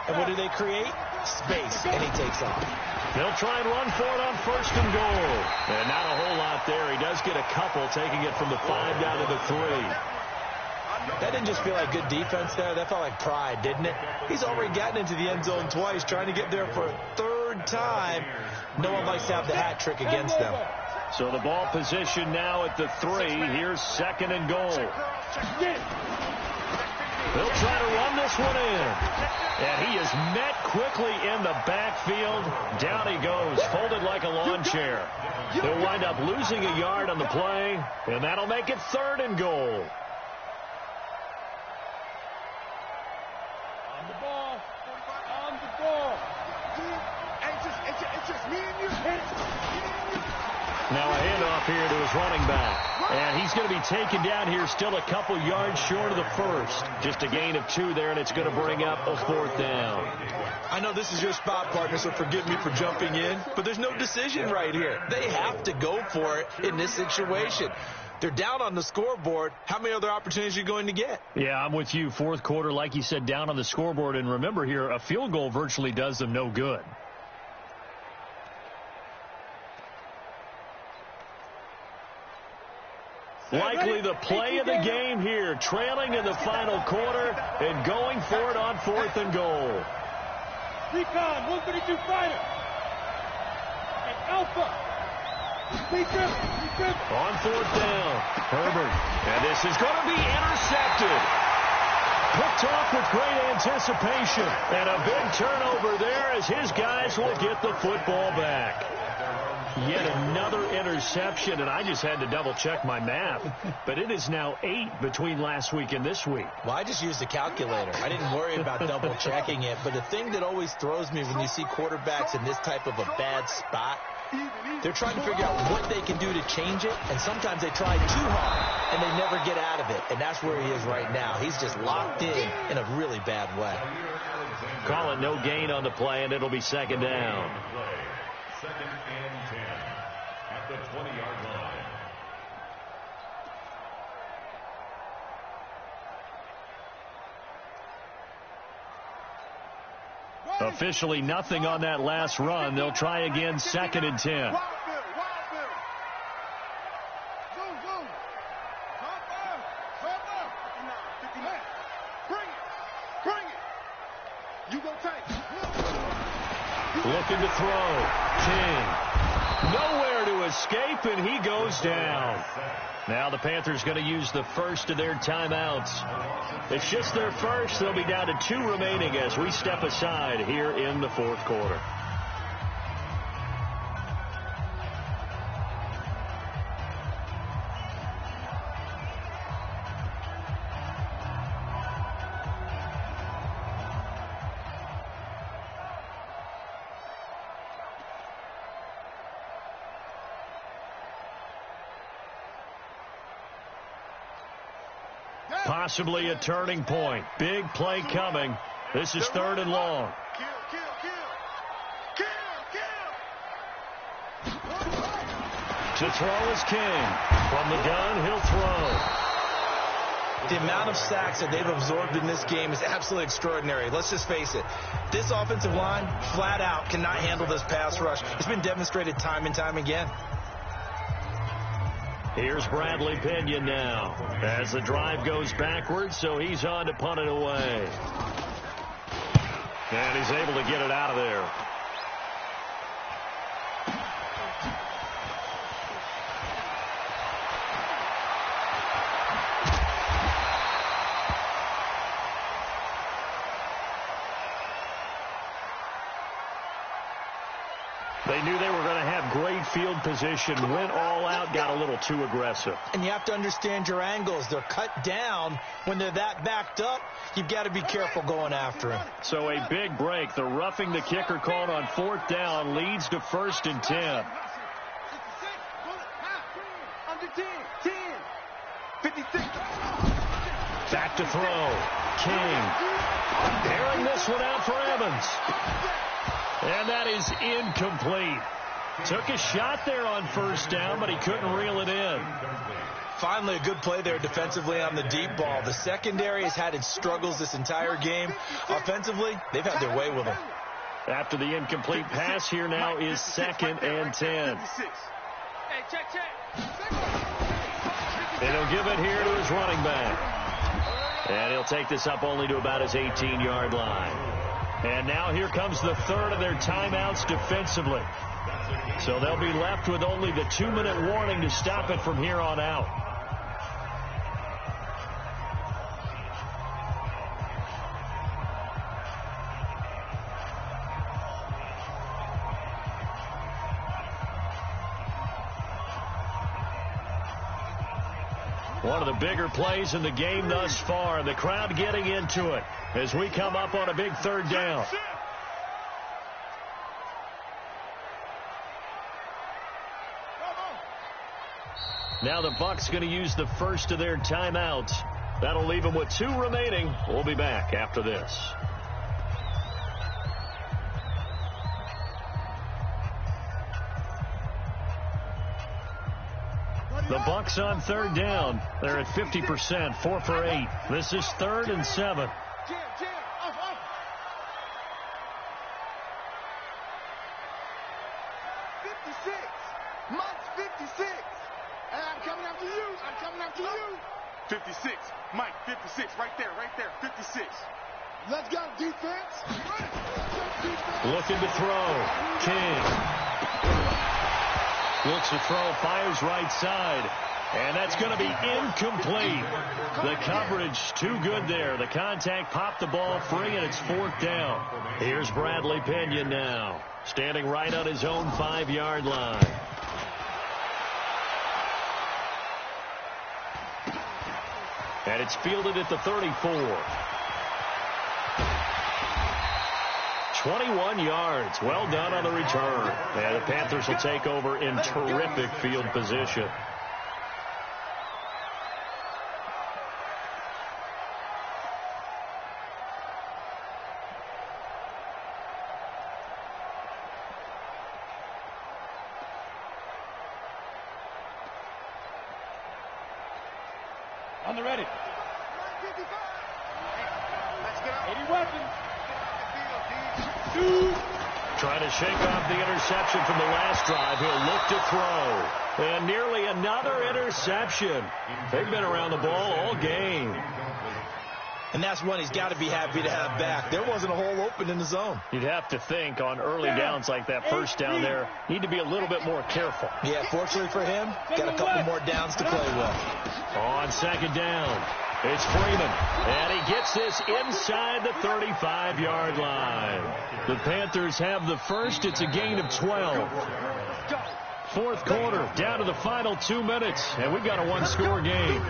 and what do they create? Space, and he takes off. They'll try and run for it on 1st and goal. And not a whole lot there. He does get a couple, taking it from the 5 down to the 3. That didn't just feel like good defense there. That felt like pride, didn't it? He's already gotten into the end zone twice, trying to get there for a 3rd time. No one likes to have the hat trick against them. So the ball position now at the 3. Here's 2nd and goal. They'll try to run this one in. And he is met quickly in the backfield. Down he goes, folded like a lawn chair. He'll wind up losing a yard on the play, and that'll make it 3rd and goal. Now a handoff here to his running back. And he's going to be taken down here still a couple yards short of the 1st. Just a gain of 2 there, and it's going to bring up a 4th down. I know this is your spot, partner, so forgive me for jumping in, but there's no decision right here. They have to go for it in this situation. They're down on the scoreboard. How many other opportunities are you going to get? Yeah, I'm with you. Fourth quarter, like you said, down on the scoreboard. And remember here, a field goal virtually does them no good. Likely the play of the game here, trailing in the final quarter and going for it on 4th and goal. Recon, 132 fighter. And Alpha. On 4th down, Herbert. And this is going to be intercepted. Picked off with great anticipation. And a big turnover there as his guys will get the football back. Yet another interception, and I just had to double-check my math. But it is now 8 between last week and this week. Well, I just used a calculator. I didn't worry about double-checking it. But the thing that always throws me when you see quarterbacks in this type of a bad spot, they're trying to figure out what they can do to change it. And sometimes they try too hard, and they never get out of it. And that's where he is right now. He's just locked in a really bad way. Call it no gain on the play, and it'll be 2nd down. 2nd and 10 at the 20-yard line. Officially nothing on that last run. They'll try again, 2nd and 10. Looking to throw. King. Nowhere to escape, and he goes down. Now the Panthers going to use the first of their timeouts. It's just their first. They'll be down to 2 remaining as we step aside here in the 4th quarter. Possibly a turning point. Big play coming. This is 3rd and long. To throw is King. From the gun, he'll throw. The amount of sacks that they've absorbed in this game is absolutely extraordinary. Let's just face it. This offensive line, flat out, cannot handle this pass rush. It's been demonstrated time and time again. Here's Bradley Pinion now as the drive goes backwards, so he's on to punt it away. And he's able to get it out of there. They knew they were going to have great field position, went all out, got a little too aggressive. And you have to understand your angles. They're cut down. When they're that backed up, you've got to be careful going after him. So a big break. The roughing the kicker called on 4th down leads to 1st and 10. Under 10, 10, 56. Back to throw. King. Airing this one out for Evans. And that is incomplete. Took a shot there on 1st down, but he couldn't reel it in. Finally, a good play there defensively on the deep ball. The secondary has had its struggles this entire game. Offensively, they've had their way with them. After the incomplete pass, here now is 2nd and 10. And he'll give it here to his running back. And he'll take this up only to about his 18-yard line. And now here comes the 3rd of their timeouts defensively. So they'll be left with only the 2-minute warning to stop it from here on out. One of the bigger plays in the game thus far. The crowd getting into it as we come up on a big 3rd down. Now the Bucs going to use the first of their timeouts. That'll leave them with 2 remaining. We'll be back after this. The Bucs on 3rd down. They're at 50%, 4 for 8. This is 3rd and 7. Jam, off. 56. Mike's 56. And I'm coming after you. 56. Mike, 56. Right there. 56. Let's go, defense. Looking to throw. King. Looks to throw, fires right side. And that's going to be incomplete. The coverage too good there. The contact popped the ball free, and it's 4th down. Here's Bradley Pinion now, standing right on his own 5-yard line. And it's fielded at the 34. 21 yards. Well done on the return. And the Panthers will take over in terrific field position. On the ready. 80 weapons. Trying to shake off the interception from the last drive. He'll look to throw. And nearly another interception. They've been around the ball all game. And that's one he's got to be happy to have back. There wasn't a hole open in the zone. You'd have to think on early downs like that first down there, need to be a little bit more careful. Yeah, fortunately for him, got a couple more downs to play with. On 2nd down, it's Freeman. And he gets this inside the 35-yard line. The Panthers have the first. It's a gain of 12. 4th quarter, down to the final 2 minutes. And we've got a 1-score game.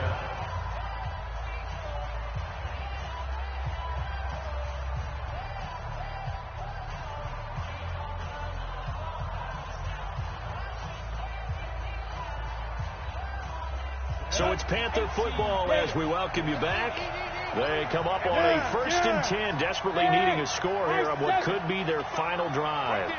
So it's Panther football as we welcome you back. They come up on a 1st and 10, desperately needing a score here on what could be their final drive.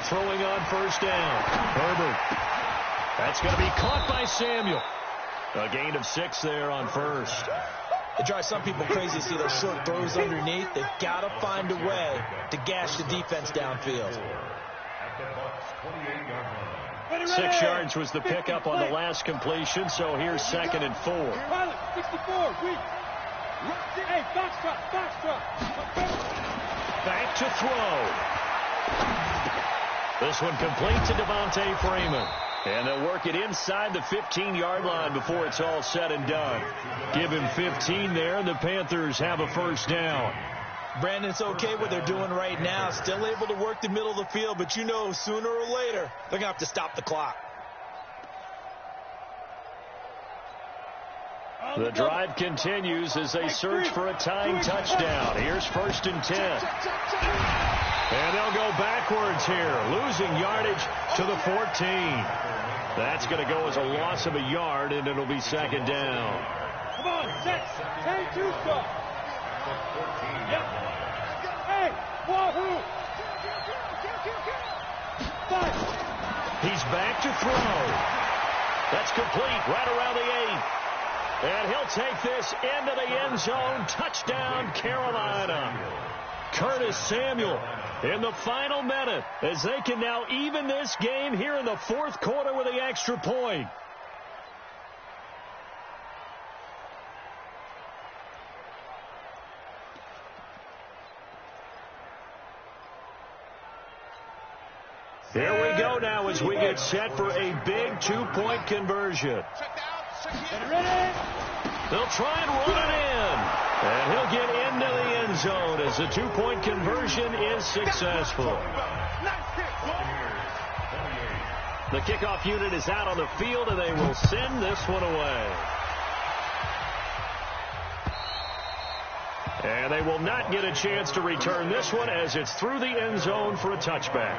Throwing on 1st down. Herbert. That's going to be caught by Samuel. A gain of 6 there on 1st. It drives some people crazy to see those short throws underneath. They've got to find a way to gash the defense downfield. 6 yards was the pickup on the last completion, so here's 2nd and 4. Pilot, 64, weak. Hey, foxtrot. Back to throw. This one complete to Devontae Freeman. And they'll work it inside the 15-yard line before it's all said and done. Give him 15 there, and the Panthers have a 1st down. Brandon, it's okay what they're doing right now. Still able to work the middle of the field, but you know sooner or later they're going to have to stop the clock. The drive continues as they search for a tying touchdown. Here's 1st and 10. And they'll go backwards here, losing yardage to the 14. That's going to go as a loss of a yard, and it'll be 2nd down. Come on, 6, 10, 2, stop. Yep. Hey, wahoo! 5. He's back to throw. That's complete right around the 8. And he'll take this into the end zone. Touchdown, Carolina. Curtis Samuel in the final minute as they can now even this game here in the 4th quarter with the extra point. Here we go now as we get set for a big 2-point conversion. They'll try and run it in. And he'll get into the end zone as the 2-point conversion is successful. The kickoff unit is out on the field, and they will send this one away. And they will not get a chance to return this one as it's through the end zone for a touchback.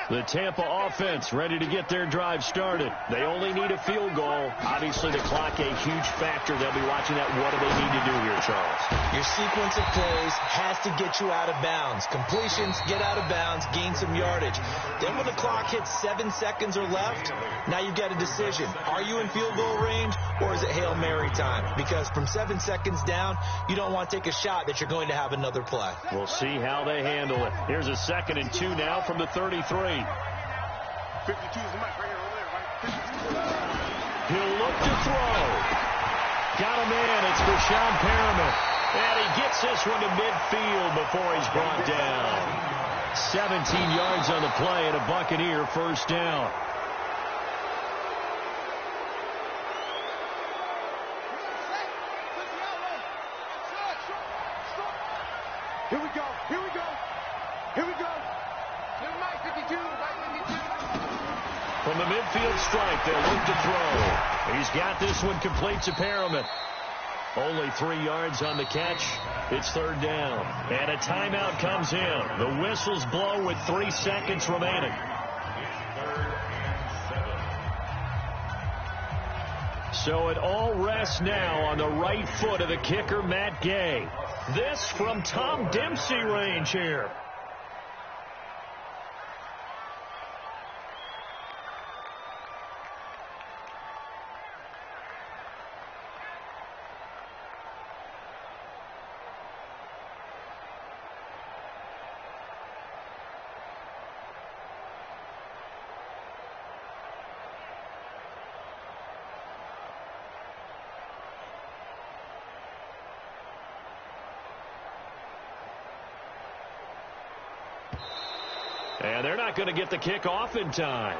The Tampa offense ready to get their drive started. They only need a field goal. Obviously, the clock a huge factor. They'll be watching that. What do they need to do here, Charles? Your sequence of plays has to get you out of bounds. Completions, get out of bounds, gain some yardage. Then when the clock hits 7 seconds or left, now you get a decision. Are you in field goal range, or is it Hail Mary time? Because from 7 seconds down, you don't want to take a shot that you're going to have another play. We'll see how they handle it. Here's a 2nd and 2 now from the 33. 52 is the mic right here, over there, right? 52. He'll look to throw. Got a man. It's for Sean Perriman. And he gets this one to midfield before he's brought down. 17 yards on the play and a Buccaneer 1st down. Here we go. Here we go. Here we go. Never mind, 52. Right 52. From the midfield strike, they'll look to throw. He's got this one complete to Perriman. Only 3 yards on the catch. It's 3rd down. And a timeout comes in. The whistles blow with 3 seconds remaining. So it all rests now on the right foot of the kicker, Matt Gay. This from Tom Dempsey range here. And they're not going to get the kick off in time.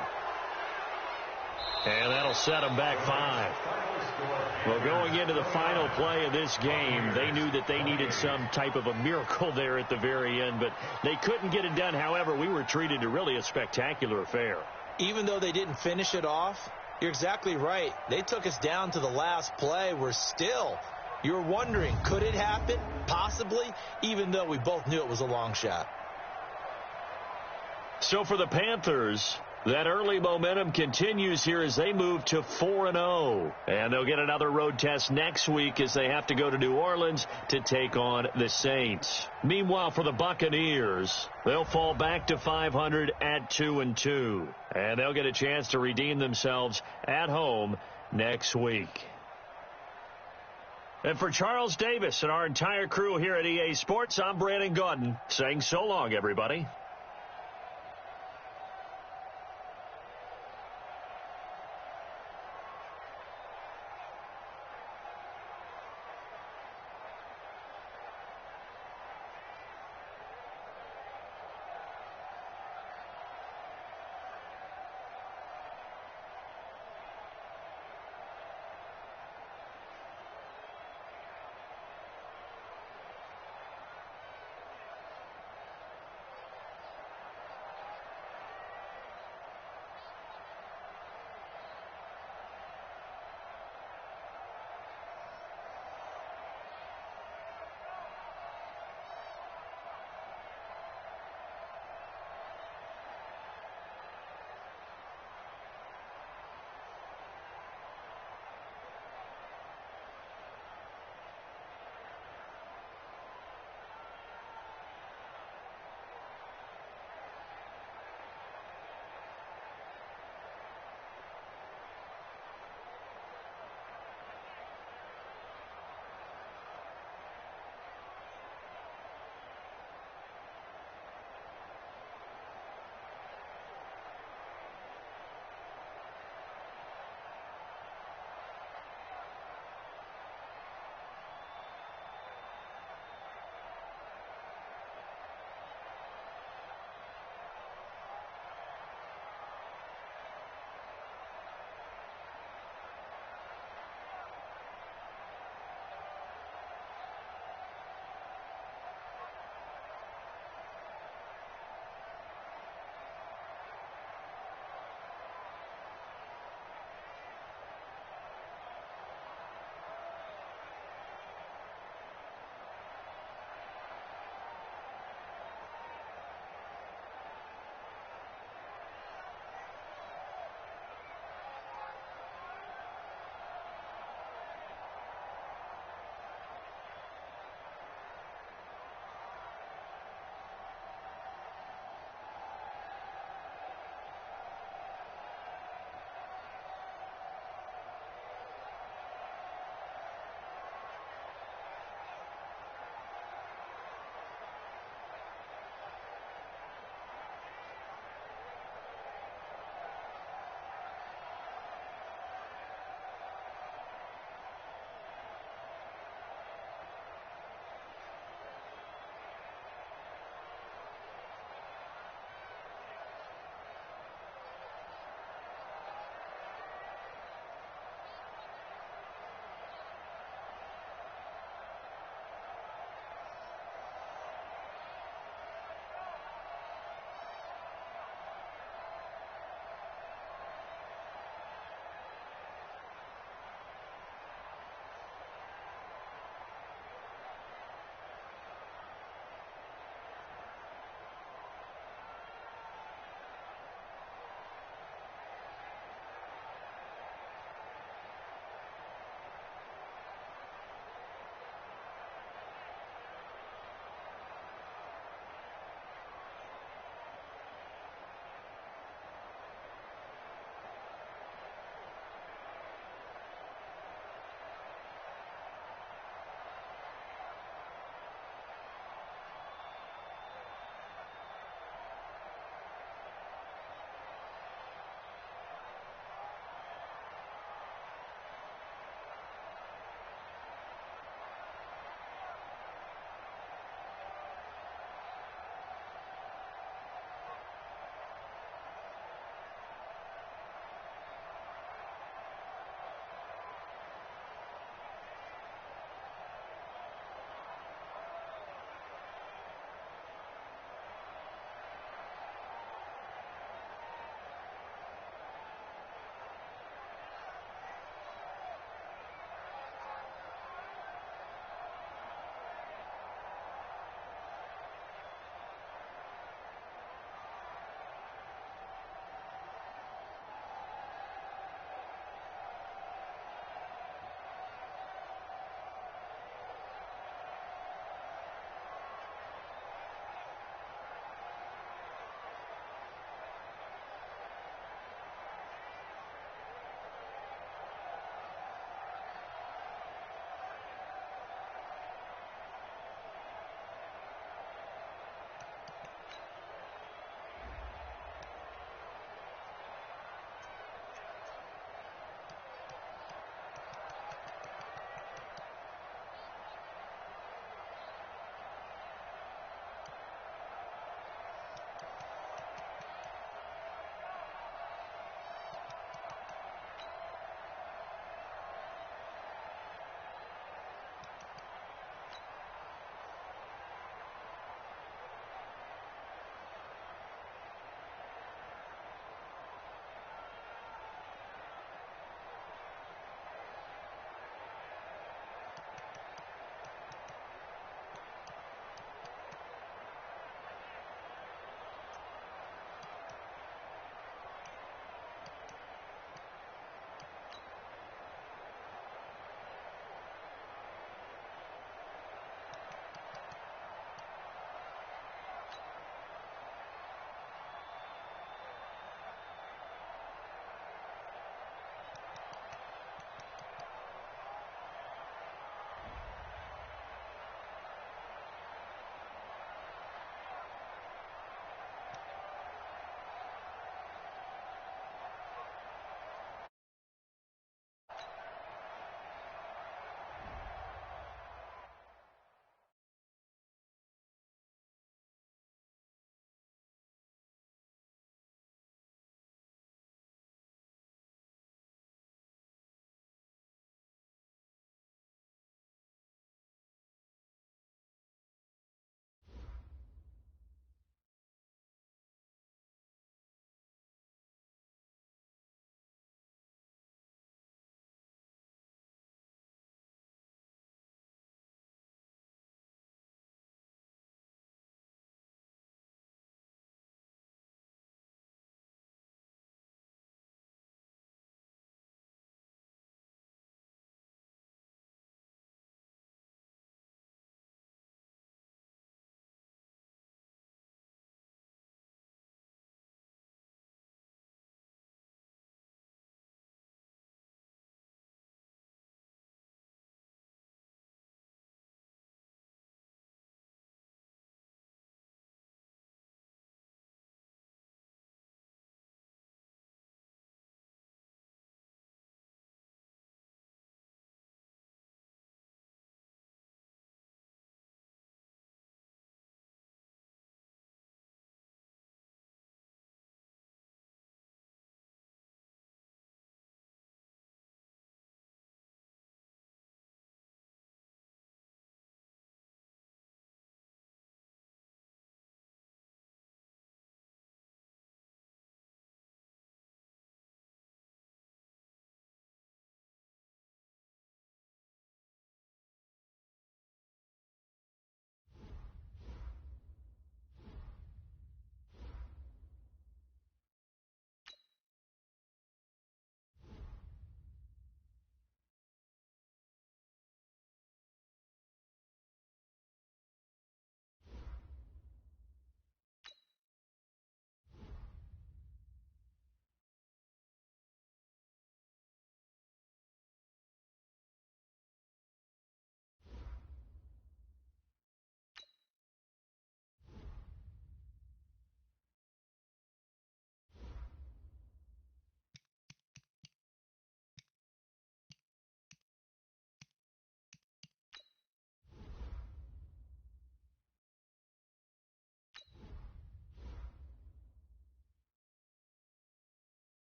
And that'll set them back 5. Well, going into the final play of this game, they knew that they needed some type of a miracle there at the very end, but they couldn't get it done. However, we were treated to really a spectacular affair. Even though they didn't finish it off, you're exactly right. They took us down to the last play. You're wondering, could it happen? Possibly, even though we both knew it was a long shot. So for the Panthers, that early momentum continues here as they move to 4-0. And they'll get another road test next week as they have to go to New Orleans to take on the Saints. Meanwhile, for the Buccaneers, they'll fall back to 500 at 2-2. And they'll get a chance to redeem themselves at home next week. And for Charles Davis and our entire crew here at EA Sports, I'm Brandon Gaudin saying so long, everybody.